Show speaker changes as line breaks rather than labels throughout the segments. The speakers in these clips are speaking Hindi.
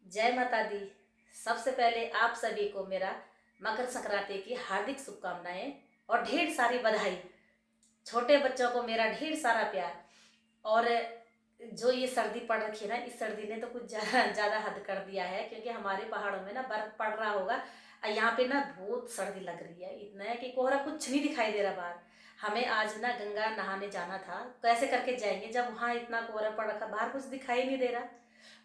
जय माता दी। सबसे पहले आप सभी को मेरा मकर संक्रांति की हार्दिक शुभकामनाएं और ढेर सारी बधाई। छोटे बच्चों को मेरा ढेर सारा प्यार। और जो ये सर्दी पड़ रखी है ना, इस सर्दी ने तो कुछ ज़्यादा हद कर दिया है, क्योंकि हमारे पहाड़ों में ना बर्फ पड़ रहा होगा और यहाँ पे ना बहुत सर्दी लग रही है। इतना है कि कोहरा कुछ नहीं दिखाई दे रहा बाहर। हमें आज ना गंगा नहाने जाना था, कैसे करके जाएंगे जब वहाँ इतना कोहरा पड़ रखा, बाहर कुछ दिखाई नहीं दे रहा।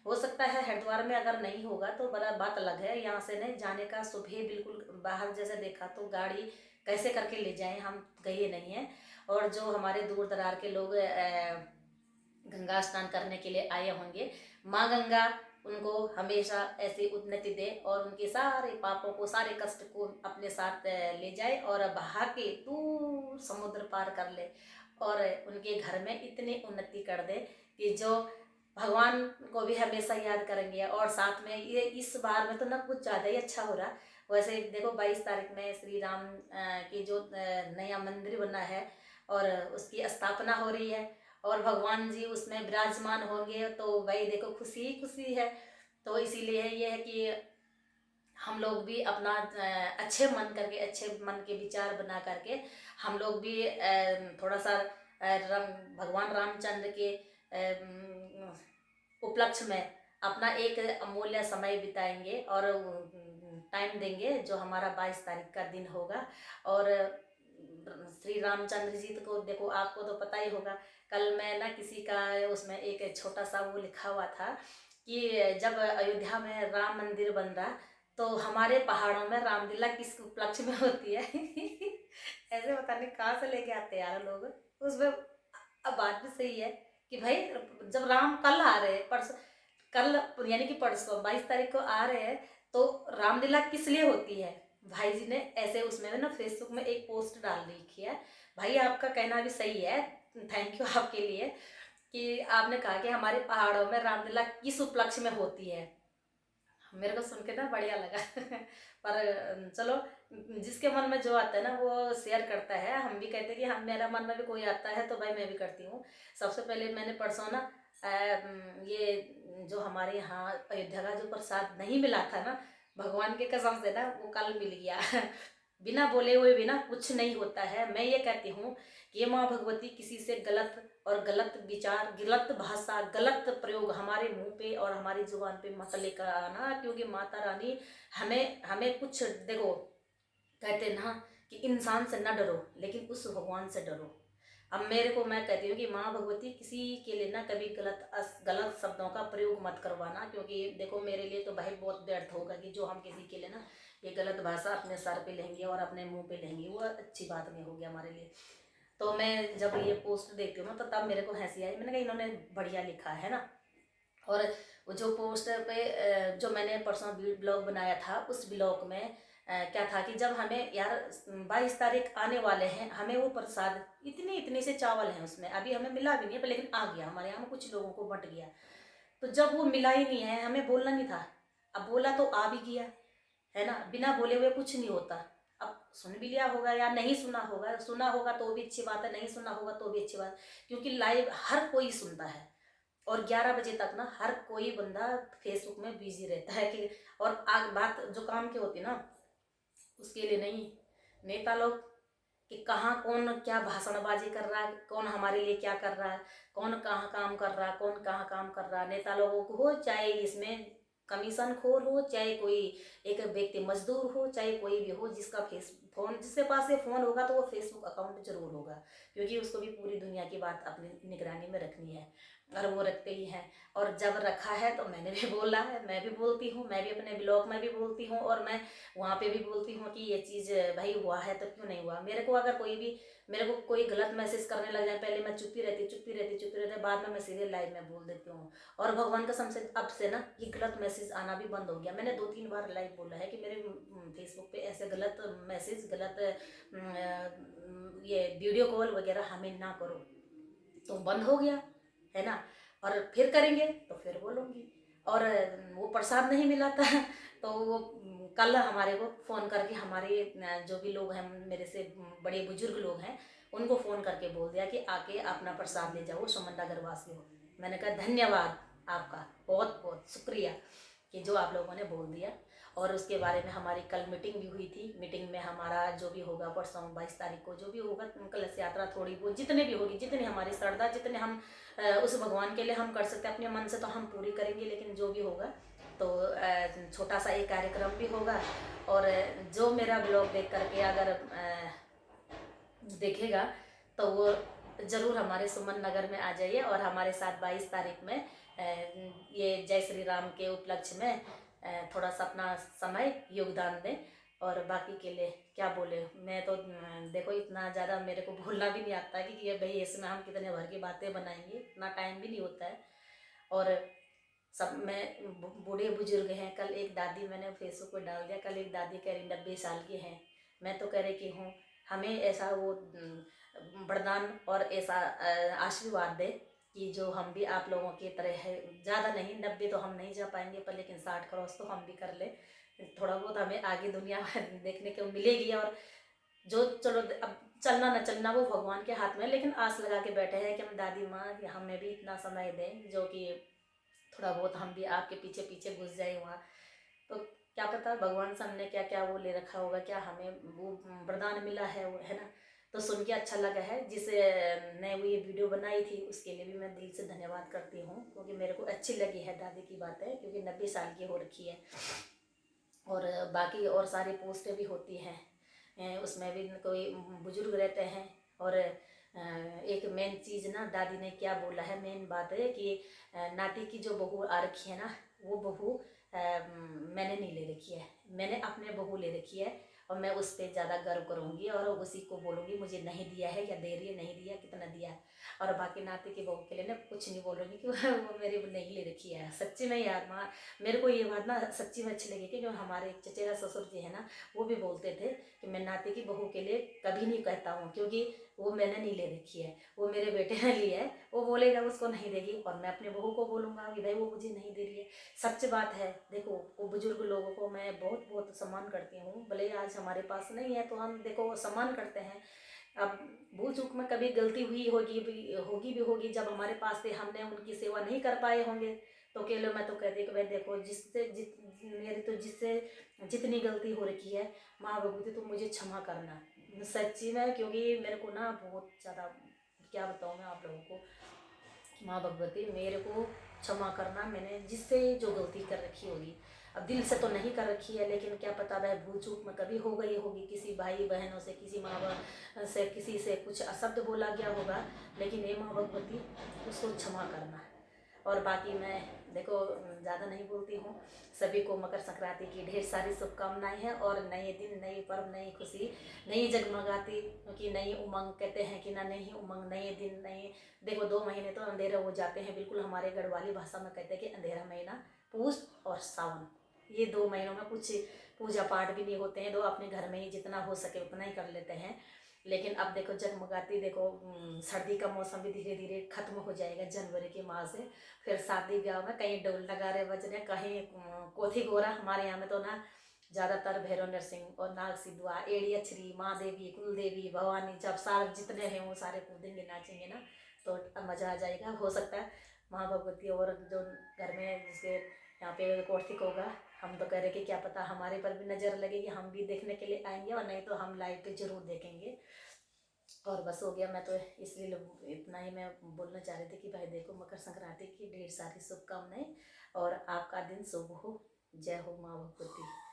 हो सकता है हरिद्वार में अगर नहीं होगा तो बड़ा बात अलग है। यहाँ से नहीं जाने का सुबह बिल्कुल बाहर जैसे देखा तो गाड़ी कैसे करके ले जाएं, हम गए नहीं हैं। और जो हमारे दूर दरार के लोग गंगा स्नान करने के लिए आए होंगे, माँ गंगा उनको हमेशा ऐसी उन्नति दे और उनके सारे पापों को, सारे कष्ट को अपने साथ ले जाए और बहा के दूर समुद्र पार कर ले और उनके घर में इतनी उन्नति कर दे कि जो भगवान को भी हमेशा याद करेंगे। और साथ में ये इस बार में तो ना कुछ ज़्यादा ही अच्छा हो रहा। वैसे देखो 22 तारीख में श्री राम की जो नया मंदिर बना है और उसकी स्थापना हो रही है और भगवान जी उसमें विराजमान होंगे, तो भाई देखो खुशी ही खुशी है। तो इसीलिए ये है कि हम लोग भी अपना अच्छे मन करके, अच्छे मन के विचार बना करके हम लोग भी थोड़ा सा भगवान रामचंद्र के उपलक्ष्य में अपना एक अमूल्य समय बिताएंगे और टाइम देंगे, जो हमारा 22 तारीख का दिन होगा। और श्री रामचंद्र जी को देखो, आपको तो पता ही होगा। कल मैं ना किसी का उसमें एक छोटा सा वो लिखा हुआ था कि जब अयोध्या में राम मंदिर बन रहा तो हमारे पहाड़ों में रामलीला किस उपलक्ष्य में होती है। ऐसे पता नहीं कहाँ से लेके आते हैं यार लोग उसमें। अब बात भी सही है कि भाई जब राम कल आ रहे हैं, परसों, कल यानी कि परसों 22 तारीख को आ रहे हैं, तो रामलीला किस लिए होती है। भाई जी ने ऐसे उसमें ना फेसबुक में एक पोस्ट डाल रखी है। भाई आपका कहना भी सही है, थैंक यू आपके लिए कि आपने कहा कि हमारे पहाड़ों में रामलीला किस उपलक्ष्य में होती है। मेरे को सुन के ना बढ़िया लगा। पर चलो, जिसके मन में जो आता है ना वो शेयर करता है। हम भी कहते हैं कि हम, मेरा मन में भी कोई आता है तो भाई मैं भी करती हूँ। सबसे पहले मैंने परसों ना ये जो हमारे यहाँ अयोध्या का जो प्रसाद नहीं मिला था ना, भगवान के कसम से ना वो कल मिल गया। बिना बोले हुए बिना कुछ नहीं होता है। मैं ये कहती हूँ कि माँ भगवती किसी से गलत और गलत विचार, गलत भाषा, गलत प्रयोग हमारे मुंह पे और हमारी जुबान पे मत लेकर आना, क्योंकि माता रानी हमें हमें कुछ देखो, कहते ना कि इंसान से न डरो लेकिन उस भगवान से डरो। अब मेरे को, मैं कहती हूँ कि माँ भगवती किसी के लिए ना कभी गलत शब्दों का प्रयोग मत करवाना, क्योंकि देखो मेरे लिए तो भाई बहुत व्यर्थ होगा कि जो हम किसी के लिए ना ये गलत भाषा अपने सर पे लेंगे और अपने मुंह पे लेंगे, वो अच्छी बात नहीं होगी हमारे लिए। तो मैं जब ये पोस्ट देखती हूँ ना तो तब मेरे को हंसी आई। मैंने कहा इन्होंने बढ़िया लिखा है ना। और वो जो पोस्ट पे जो मैंने परसों ब्लॉग बनाया था, उस ब्लॉग में क्या था कि जब हमें यार 22 तारीख आने वाले हैं, हमें वो प्रसाद इतनी इतनी से चावल हैं उसमें, अभी हमें मिला भी नहीं है पर लेकिन आ गया हमारे यहाँ में, कुछ लोगों को बंट गया। तो जब वो मिला ही नहीं है, हमें बोलना नहीं था, अब बोला तो आ भी गया है ना। बिना बोले हुए कुछ नहीं होता। अब सुन भी लिया होगा या नहीं सुना होगा, सुना होगा तो भी अच्छी बात है, नहीं सुना होगा तो भी अच्छी बात, क्योंकि लाइव हर कोई सुनता है और 11 बजे तक ना हर कोई बंदा फेसबुक में बिजी रहता है कि, और आग बात जो काम की होती ना उसके लिए नहीं। नेता लोग कि कहाँ कौन क्या भाषणबाजी कर रहा है, कौन हमारे लिए क्या कर रहा है, कौन कहाँ काम कर रहा है, कौन कहाँ काम कर रहा है, नेता लोगों को हो चाहे इसमें कमीशन खोर हो, चाहे कोई एक व्यक्ति मजदूर हो, चाहे कोई भी हो, जिसका फोन, जिसके पास ये फोन होगा तो वो फेसबुक अकाउंट जरूर होगा, क्योंकि उसको भी पूरी दुनिया की बात अपनी निगरानी में रखनी है और वो रखते ही हैं। और जब रखा है तो मैंने भी बोला है, मैं भी बोलती हूँ, मैं भी अपने ब्लॉग में भी बोलती हूँ और मैं वहाँ पे भी बोलती हूँ कि ये चीज़ भाई हुआ है तो क्यों नहीं हुआ। मेरे को अगर कोई भी, मेरे को कोई गलत मैसेज करने लग जाए, पहले मैं चुप्पी रहती, बाद में मैं सीधे लाइव में बोल देती हूँ। और भगवान कसम से अब से ना ये गलत मैसेज आना भी बंद हो गया। मैंने 2-3 बार लाइव बोला है कि मेरे फेसबुक पे ऐसे गलत मैसेज, गलत ये वीडियो कॉल वगैरह हमें ना करो, तो बंद हो गया है ना। और फिर करेंगे तो फिर बोलूँगी। और वो प्रसाद नहीं मिला था तो वो कल हमारे को फ़ोन करके, हमारे जो भी लोग हैं मेरे से बड़े बुजुर्ग लोग हैं, उनको फ़ोन करके बोल दिया कि आके अपना प्रसाद ले जाओ, समंडागढ़ वासी हो। मैंने कहा धन्यवाद आपका, बहुत बहुत शुक्रिया। कि जो आप लोगों ने बोल दिया। और उसके बारे में हमारी कल मीटिंग भी हुई थी। मीटिंग में हमारा जो भी होगा परसों 22 तारीख को जो भी होगा कलश यात्रा थोड़ी बहुत जितने भी होगी, जितनी हमारी श्रद्धा, जितने हम उस भगवान के लिए हम कर सकते हैं अपने मन से तो हम पूरी करेंगे। लेकिन जो भी होगा तो छोटा सा एक कार्यक्रम भी होगा। और जो मेरा ब्लॉग देख करके अगर देखेगा तो वो ज़रूर हमारे सुमन नगर में आ जाइए और हमारे साथ 22 तारीख में ये जय श्री राम के उपलक्ष्य में थोड़ा सा अपना समय योगदान दें। और बाकी के लिए क्या बोले, मैं तो देखो इतना ज़्यादा मेरे को बोलना भी नहीं आता कि ये भाई इसमें हम कितने भर की बातें बनाएंगे, इतना टाइम भी नहीं होता है। और सब में बूढ़े बुजुर्ग हैं। कल एक दादी मैंने फेसबुक पे डाल दिया, कल एक दादी कह रही 90 साल की हैं। मैं तो कह रही कि हूँ हमें ऐसा वो वरदान और ऐसा आशीर्वाद दे कि जो हम भी आप लोगों की तरह है, ज़्यादा नहीं 90 तो हम नहीं जा पाएंगे पर लेकिन 60 क्रॉस तो हम भी कर ले। थोड़ा बहुत हमें आगे दुनिया देखने को मिलेगी। और जो चलो अब चलना न चलना वो भगवान के हाथ में है, लेकिन आस लगा के बैठे हैं कि हम दादी माँ हमें भी इतना समय दें जो कि थोड़ा बहुत हम भी आपके पीछे पीछे घुस जाए वहाँ। तो क्या पता भगवान से हमने क्या क्या वो ले रखा होगा, क्या हमें वो वरदान मिला है वो, है ना। तो सुन के अच्छा लगा है। जिसे ने वो ये वीडियो बनाई थी उसके लिए भी मैं दिल से धन्यवाद करती हूँ, क्योंकि मेरे को अच्छी लगी है दादी की बातें, क्योंकि 90 साल की हो रखी है। और बाकी और सारी पोस्टें भी होती हैं, उसमें भी कोई बुजुर्ग रहते हैं। और एक मेन चीज़ ना दादी ने क्या बोला है, मेन बात है कि नाती की जो बहू आ रखी है ना, वो बहू मैंने नहीं ले रखी है, मैंने अपने बहू ले रखी है। और मैं उस पर ज़्यादा गर्व करूँगी और उसी को बोलूँगी मुझे नहीं दिया है, क्या दे रही है, नहीं दिया, कितना दिया है। और बाकी नाती की बहू के लिए ना कुछ नहीं बोलूँगी कि वो मेरी नहीं ले रखी है। सच्ची में यार माँ, मेरे को ये बात ना सच्ची में अच्छी लगी कि जो हमारे एक चचेरा ससुर जी है ना, वो भी बोलते थे कि मैं नाती की बहू के लिए कभी नहीं कहता हूँ, क्योंकि वो मैंने नहीं ले रखी है, वो मेरे बेटे ने ली है। वो बोलेगा उसको नहीं देगी और मैं अपने बहू को बोलूँगा कि भाई वो मुझे नहीं दे रही है। सच बात है। देखो वो बुजुर्ग लोगों को मैं बहुत बहुत सम्मान करती हूँ, भले आज हमारे पास नहीं है तो हम देखो सम्मान करते हैं। अब भूल चूक में कभी गलती हुई होगी जब हमारे पास थे हमने उनकी सेवा नहीं कर पाए होंगे। तो केवल मैं तो कहती कि भाई देखो मेरी तो जिससे जितनी गलती हो रखी है, माँ भगवती तुम मुझे क्षमा करना सच्ची में, क्योंकि मेरे को ना बहुत ज़्यादा क्या बताऊँ मैं आप लोगों को, माँ भगवती मेरे को क्षमा करना, मैंने जिससे जो गलती कर रखी होगी। अब दिल से तो नहीं कर रखी है, लेकिन क्या पता वह भूल चूक में कभी हो गई होगी, किसी भाई बहनों से, किसी माँ बाप से, किसी से कुछ अशब्द बोला गया होगा। लेकिन ये माँ भगवती उसको क्षमा करना। और बाकी मैं देखो ज़्यादा नहीं बोलती हूँ। सभी को मकर संक्रांति की ढेर सारी शुभकामनाएं हैं। और नए दिन, नई पर्व, नई खुशी, नई जगमगाती की नई उमंग, कहते हैं कि ना नई उमंग, नए दिन, नए देखो 2 महीने तो अंधेरे हो जाते हैं, बिल्कुल हमारे गढ़वाली भाषा में कहते हैं कि अंधेरा महीना पूस और सावन, ये 2 महीनों में कुछ पूजा पाठ भी नहीं होते हैं। तो अपने घर में ही जितना हो सके उतना ही कर लेते हैं। लेकिन अब देखो जगमगाती, देखो सर्दी का मौसम भी धीरे धीरे खत्म हो जाएगा जनवरी के माह से। फिर शादी ब्याह में कहीं ढोल नगाड़े बजने, कहीं कोथी गोरा, हमारे यहाँ में तो ना ज़्यादातर भैरव नरसिंह और नाग सिद्धुआ, एड़ी अछरी, माँ देवी, कुल देवी, भवानी, जब सारे जितने हैं वो सारे कूदेंगे नाचेंगे ना, तो मज़ा आ जाएगा। हो सकता है माँ भगवती और जो घर में जिसके यहाँ पे कौर्तिक होगा, हम तो कह रहे कि क्या पता हमारे पर भी नज़र लगेगी, हम भी देखने के लिए आएंगे, और नहीं तो हम लाइव पे जरूर देखेंगे। और बस हो गया। मैं तो इसलिए इतना ही मैं बोलना चाह रही थी कि भाई देखो मकर संक्रांति की ढेर सारी शुभकामनाएं और आपका दिन शुभ हो। जय हो माँ भगवती।